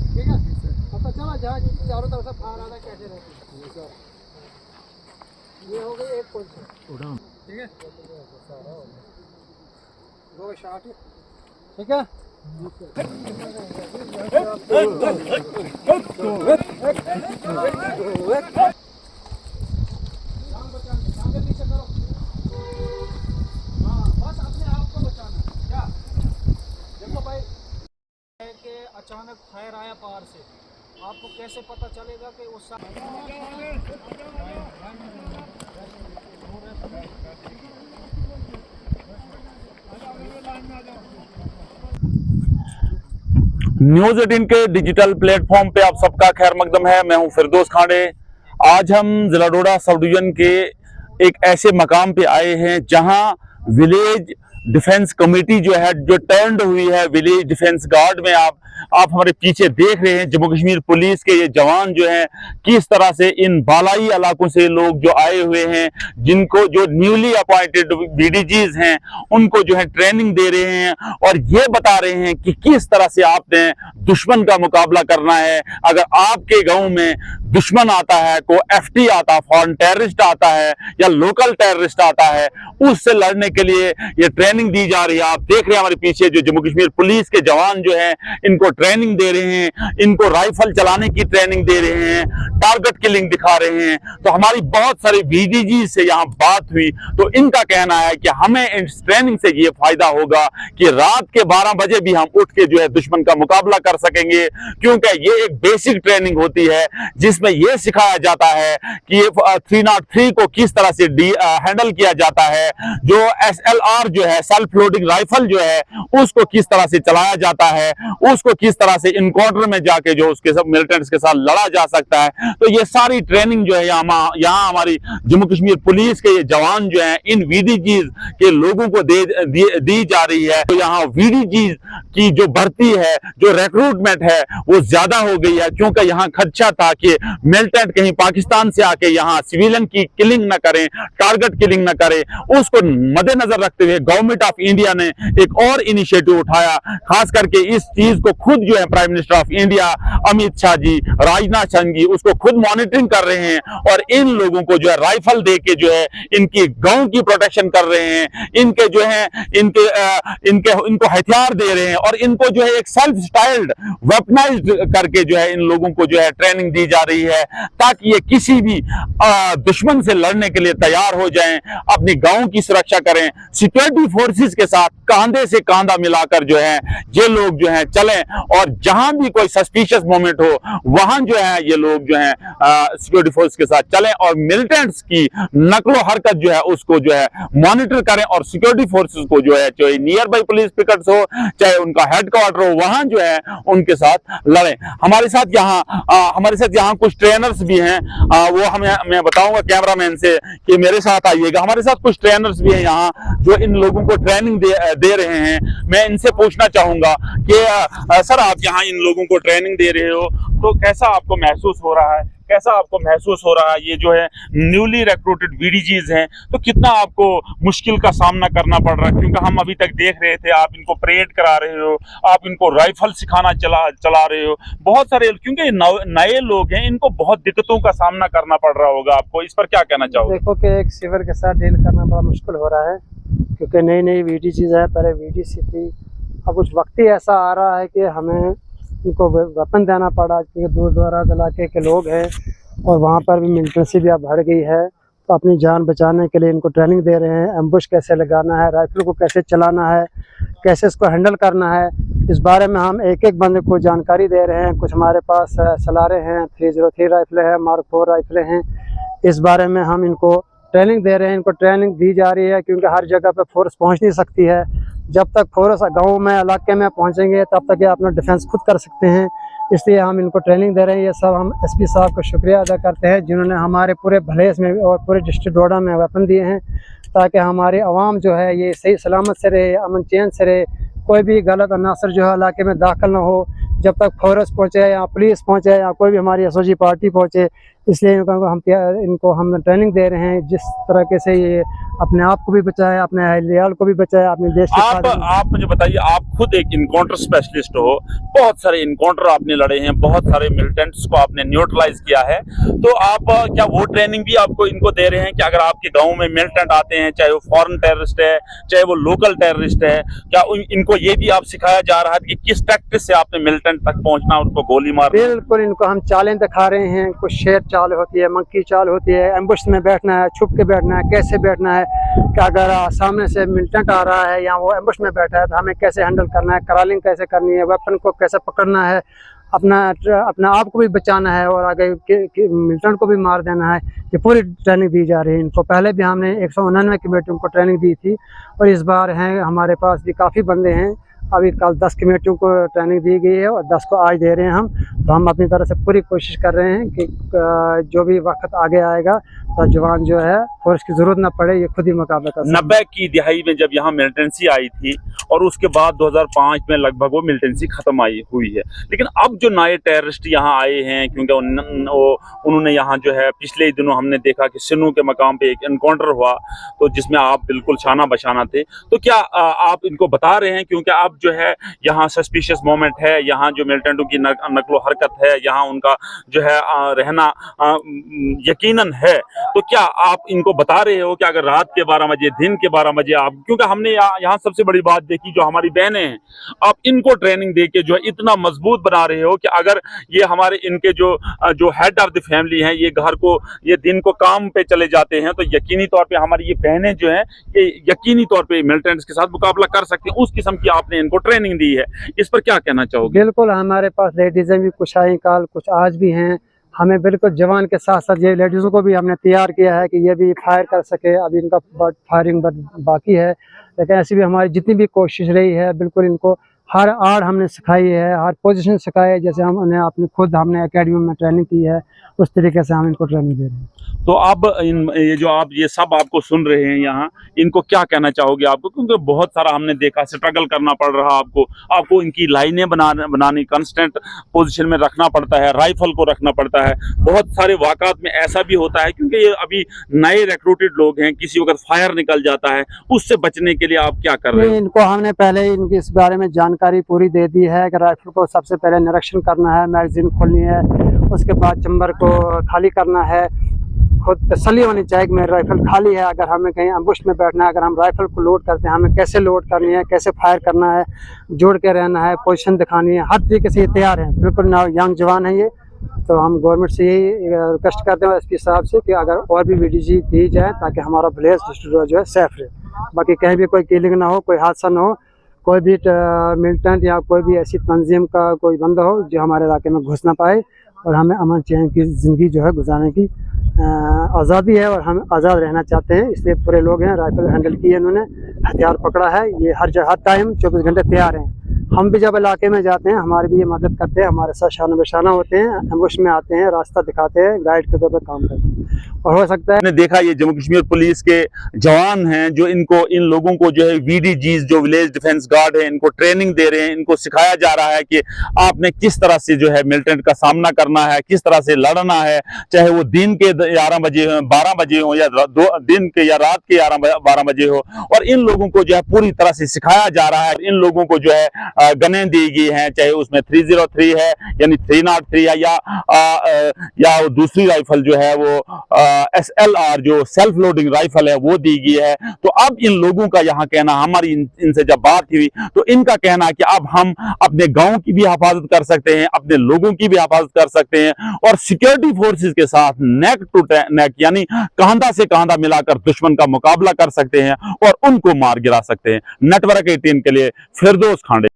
ठीक है पता चला जहाँ चारों तरफ से फायर आ रहा है कैसे रहती है। ये हो गई एक पोजीशन उड़ान, ठीक है दो शॉट, ठीक है अचानक फायर आया पार से, आपको कैसे पता चलेगा कि उस न्यूज़ 18 के डिजिटल प्लेटफॉर्म पे आप सबका खैर मकदम है। मैं हूं फिरदौस खांडे। आज हम जिला डोडा सब डिवीजन के एक ऐसे मकाम पे आए हैं जहां विलेज डिफेंस कमेटी जो है, जो टर्न्ड हुई है विलेज डिफेंस गार्ड में। आप हमारे पीछे देख रहे हैं जम्मू कश्मीर पुलिस के ये जवान जो हैं किस तरह से इन बालाई इलाकों से लोग जो आए हुए हैं, जिनको जो न्यूली अपॉइंटेड बीडीजीज हैं उनको जो है ट्रेनिंग दे रहे हैं और ये बता रहे हैं कि किस तरह से आपने दुश्मन का मुकाबला करना है। अगर आपके गांव में दुश्मन आता है, कोई एफटी आता है, फॉरेन टेररिस्ट आता है या लोकल टेररिस्ट आता है, उससे लड़ने के लिए ये ट्रेनिंग दी जा रही है। आप देख रहे हैं हमारे पीछे जो जम्मू कश्मीर पुलिस के जवान जो हैं इनको ट्रेनिंग दे रहे हैं, इनको राइफल चलाने की ट्रेनिंग दे रहे हैं, टारगेट किलिंग दिखा रहे हैं। तो हमारी बहुत सारे बीडीजी से यहाँ बात हुई तो इनका कहना है कि हमें इस ट्रेनिंग से ये फायदा होगा कि रात के 12 बजे भी हम उठ के जो है दुश्मन का मुकाबला कर सकेंगे, क्योंकि ये एक बेसिक ट्रेनिंग होती है जिसमें यह सिखाया जाता है कि ये 303 को किस तरह से हैंडल किया जाता है, जो SLR जो है सेल्फ लोडिंग राइफल जो है उसको किस तरह से चलाया जाता है, उसको किस तरह से इनकाउंटर में जाके जो उसके सब मिलिटेंट्स के साथ लड़ा जा सकता है। तो ये सारी ट्रेनिंग जो है यहाँ हमारी जम्मू कश्मीर पुलिस के ये जवान जो है इन वीडीजीज के लोगों को दी जा रही है। तो यहाँ वीडीजीज की जो भर्ती है, जो रिक्रूटमेंट है वो ज्यादा हो गई है, क्योंकि यहाँ खदशा था कि मिलिटेंट कहीं पाकिस्तान से आके यहाँ सिविलियन की किलिंग न करें, टारगेट किलिंग न करें। उसको मद्देनजर रखते हुए गवर्नमेंट ऑफ इंडिया ने एक और इनिशिएटिव उठाया, खास करके इस चीज को खुद जो है prime minister of India Amit Shah ji, Rajnath Singh ji उसको खुद मॉनिटरिंग कर रहे हैं और इन लोगों को जो है राइफल दे के जो है इनकी गांव की प्रोटेक्शन कर रहे हैं, इनके जो है इनको हथियार दे रहे हैं और इनको जो है एक सेल्फ स्टाइल्ड वेपनाइज्ड करके जो है इन लोगों को जो है ट्रेनिंग दी जा रही है, ताकि ये किसी भी दुश्मन से लड़ने के लिए तैयार हो जाएं, अपने गांव की सुरक्षा करें। सिक्योरिटी फोर्सेस के साथ कांधे से कांधा मिलाकर जो है ये लोग जो है चलें और जहां भी कोई सस्पिशियस मोमेंट हो वहां जो है ये लोग जो है सिक्योरिटी फोर्स के साथ चलें और मिलिटेंट्स की नकलो हरकत जो है उसको जो है मॉनिटर करें और सिक्योरिटी फोर्सेस को जो है चाहे नियर बाई पुलिस पिकेट्स हो, चाहे उनका हेडक्वार्टर हो, वहां जो है उनके साथ लड़ें। हमारे साथ यहाँ कुछ ट्रेनर्स भी हैं, वो मैं बताऊंगा कैमरामैन से कि मेरे साथ आइएगा। हमारे साथ कुछ ट्रेनर्स भी हैं यहाँ जो इन लोगों को ट्रेनिंग दे रहे हैं। मैं इनसे पूछना चाहूंगा कि सर आप यहाँ इन लोगों को ट्रेनिंग दे रहे हो तो कैसा आपको महसूस हो रहा है, ये जो है न्यूली रिक्रूटेड बीडीजीज हैं तो कितना आपको मुश्किल का सामना करना पड़ रहा है? क्योंकि हम अभी तक देख रहे थे आप इनको परेड करा रहे हो, आप इनको राइफल सिखाना चला रहे हो, बहुत सारे, क्योंकि नए लोग हैं, इनको बहुत दिक्कतों का सामना करना पड़ रहा होगा आपको, इस पर क्या कहना चाहोगे? देखो कि एक सिविल के साथ डील करना बड़ा मुश्किल हो रहा है, क्योंकि नई बीडीजीज है, पहले बीडीसी थी, अब कुछ वक्त ही ऐसा आ रहा है कि हमें उनको वेपन देना पड़ा, क्योंकि दूर दराज इलाके के लोग हैं और वहाँ पर भी मिलिटेंसी भी अब बढ़ गई है। तो अपनी जान बचाने के लिए इनको ट्रेनिंग दे रहे हैं, एम्बुश कैसे लगाना है, राइफल को कैसे चलाना है, कैसे इसको हैंडल करना है, इस बारे में हम एक एक बंदे को जानकारी दे रहे हैं। कुछ हमारे पास सलारे हैं, 303 राइफलें हैं, मार्क 4 राइफलें हैं, इस बारे में हम इनको ट्रेनिंग दे रहे हैं। इनको ट्रेनिंग दी जा रही है क्योंकि हर जगह पे फोर्स पहुंच नहीं सकती है। जब तक फोर्स गांव में इलाके में पहुंचेंगे तब तक ये अपना डिफेंस खुद कर सकते हैं, इसलिए हम इनको ट्रेनिंग दे रहे हैं। ये सब हम एसपी साहब का शुक्रिया अदा करते हैं जिन्होंने हमारे पूरे भलेस में और पूरे डिस्ट्रिक्ट डोडा में वेपन दिए हैं, ताकि हमारे अवाम जो है ये सही सलामत से रहे, अमन चैन से रहे, कोई भी गलत अनासर जो है इलाके में दाखिल ना हो जब तक फोर्स पहुँचे या पुलिस पहुँचे या कोई भी हमारी एसओजी पार्टी पहुँचे। इसलिए इनको हम ट्रेनिंग दे रहे हैं जिस तरीके से ये अपने आप को भी बचाए, अपने अहलियाल को भी बचाए, अपने देश की आप मुझे बताइए, आप खुद एक इनकाउंटर स्पेशलिस्ट हो, बहुत सारे इनकाउंटर आपने लड़े हैं, बहुत सारे मिलिटेंट्स को आपने न्यूट्रलाइज किया है, तो आप क्या वो ट्रेनिंग भी आपको इनको दे रहे हैं कि अगर आपके गांव में मिलिटेंट आते हैं, चाहे वो फॉरेन टेररिस्ट है, चाहे वो लोकल टेररिस्ट है, क्या इनको ये भी आप सिखाया जा रहा है कि किस टैक्टिस से आपने मिलिटेंट तक पहुंचना, उनको गोली मार? बिल्कुल, इनको हम चालें दिखा रहे हैं। कुछ शेर चाल होती है, मंकी चाल होती है, एम्बुश में बैठना है, छुप के बैठना है, कैसे बैठना है, कि अगर सामने से मिलिटेंट आ रहा है या वो एम्बुश में बैठा है तो हमें कैसे हैंडल करना है, क्रॉलिंग कैसे करनी है, वेपन को कैसे पकड़ना है, अपना आप को भी बचाना है और आगे मिलिटेंट को भी मार देना है। ये पूरी ट्रेनिंग दी जा रही है इनको। पहले भी हमने 199 कमेटियों को ट्रेनिंग दी थी और इस बार हैं हमारे पास भी काफ़ी बंदे हैं। अभी कल 10 कमेटियों को ट्रेनिंग दी गई है और 10 को आज दे रहे हैं हम। तो हम अपनी तरफ से पूरी कोशिश कर रहे हैं कि जो भी वक्त आगे आएगा तो जवान जो है फोर्स की जरूरत ना पड़े, ये खुद ही मुकाबला कर सकते हैं। 90 की दिहाई में जब यहाँ मिलिटेंसी आई थी और उसके बाद 2005 में लगभग वो मिलिटेंसी खत्म हुई है, लेकिन अब जो नए टेररिस्ट यहाँ आए हैं, क्योंकि उन्होंने यहाँ जो है पिछले ही दिनों हमने देखा कि सिन्नू के मकाम पे एक एनकाउंटर हुआ, तो जिसमें आप बिल्कुल शाना बशाना थे, तो क्या आप इनको बता रहे हैं, क्योंकि अब जो है यहाँ सस्पिशियस मोमेंट है, यहाँ जो मिलिटेंटों की नकलो हरकत है, यहाँ उनका जो है रहना यकीनन है, तो क्या आप इनको बता रहे हो कि अगर रात के 12 बजे, दिन के 12 बजे आप, क्योंकि हमने यहाँ सबसे बड़ी बात देखी जो हमारी बहनें हैं, आप इनको ट्रेनिंग देके जो है इतना मजबूत बना रहे हो कि अगर ये हमारे इनके जो हेड ऑफ द फैमिली हैं, ये घर को, ये दिन को काम पे चले जाते हैं, तो यकीनी तौर पे हमारी ये बहनें जो हैं ये यकीनी तौर पे मिलिटेंट्स के साथ मुकाबला कर सकती हैं। उस किस्म की आपने इनको ट्रेनिंग दी है, इस पर क्या कहना चाहोगे? बिल्कुल, हमारे पास लेडीजें भी कुछ आई काल, कुछ आज भी हैं। हमें बिल्कुल जवान के साथ साथ ये लेडीज़ों को भी हमने तैयार किया है कि ये भी फायर कर सके। अभी इनका फायरिंग बाकी है, लेकिन ऐसी भी हमारी जितनी भी कोशिश रही है, बिल्कुल इनको हर आड़ हमने सिखाई है, हर पोजीशन सिखाई है। जैसे हमने एकेडमी में ट्रेनिंग की है, उस तरीके से हम इनको ट्रेनिंग दे रहे हैं। तो अब ये सब आपको सुन रहे हैं यहाँ, इनको क्या कहना चाहोगे आपको, क्योंकि बहुत सारा हमने देखा स्ट्रगल करना पड़ रहा आपको इनकी लाइनें बनानी, कांस्टेंट पोजीशन में रखना पड़ता है, राइफल को रखना पड़ता है। बहुत सारे वाक़ात में ऐसा भी होता है, क्योंकि ये अभी नए रिक्रूटेड लोग हैं, किसी वक्त फायर निकल जाता है, उससे बचने के लिए आप क्या कर रहे हैं? इनको हमने पहले इनकी इस बारे में जानकारी पूरी दे दी है कि राइफल को सबसे पहले निरीक्षण करना है, मैगजीन खोलनी है, उसके बाद चैम्बर को खाली करना है। खुद तसल्ली होनी चाहिए कि मेरी राइफल खाली है। अगर हमें कहीं अम्बुश में बैठना है, अगर हम राइफल को लोड करते हैं, हमें कैसे लोड करनी है, कैसे फायर करना है, जोड़ के रहना है, पोजीशन दिखानी है, हर तरीके से ये तैयार हैं। बिल्कुल यंग जवान है ये। तो हम गवर्नमेंट से यही रिक्वेस्ट करते हैं एसपी साहब से कि अगर और भी वीडीजी दी जाए ताकि हमारा विलेज डिस्ट्रिक्ट जो है सेफ रहे, बाकी कहीं भी कोई किलिंग ना हो, कोई हादसा ना हो, कोई भी मिलिटेंट या कोई भी ऐसी तंजीम का कोई बंदा हो जो हमारे इलाके में घुस ना पाए, और हमें अमन चैन की ज़िंदगी जो है गुजारने की आज़ादी है और हम आज़ाद रहना चाहते हैं। इसलिए पूरे लोग हैं, राइफल हैंडल की है इन्होंने, हथियार पकड़ा है, ये हर जगह टाइम 24 घंटे तैयार हैं। हम भी जब इलाके में जाते हैं हमारी भी ये मदद करते हैं, हमारे साथ शान बशाना होते हैं, एम्बुश में आते हैं, रास्ता दिखाते हैं, गाइड के तौर पर काम करते हैं। और हो सकता है मैंने देखा ये जम्मू कश्मीर पुलिस के जवान हैं जो इन लोगों को जो है VDGs जो विलेज डिफेंस गार्ड है, इनको ट्रेनिंग दे रहे हैं, इनको सिखाया जा रहा है कि आपने किस तरह से जो है मिलिटेंट का सामना करना है, किस तरह से लड़ना है, चाहे वो दिन के 11 बजे 12 बजे हो या दिन के या रात के 12 बजे हो। और इन लोगों को जो है पूरी तरह से सिखाया जा रहा है। इन लोगों को जो है गनें दी गई हैं, चाहे उसमें 303 है यानी 303 है या दूसरी राइफल जो है वो SLR जो सेल्फ लोडिंग राइफल है वो दी गई है। तो अब इन लोगों का यहाँ कहना, हमारी इनसे जब बात हुई तो इनका कहना कि अब हम अपने गांव की भी हिफाजत कर सकते हैं, अपने लोगों की भी हिफाजत कर सकते हैं और सिक्योरिटी फोर्सेस के साथ नेक टू नेक यानी कांधा से कांधा मिलाकर दुश्मन का मुकाबला कर सकते हैं और उनको मार गिरा सकते हैं। नेटवर्क 18 के लिए फिरदौस खांडे।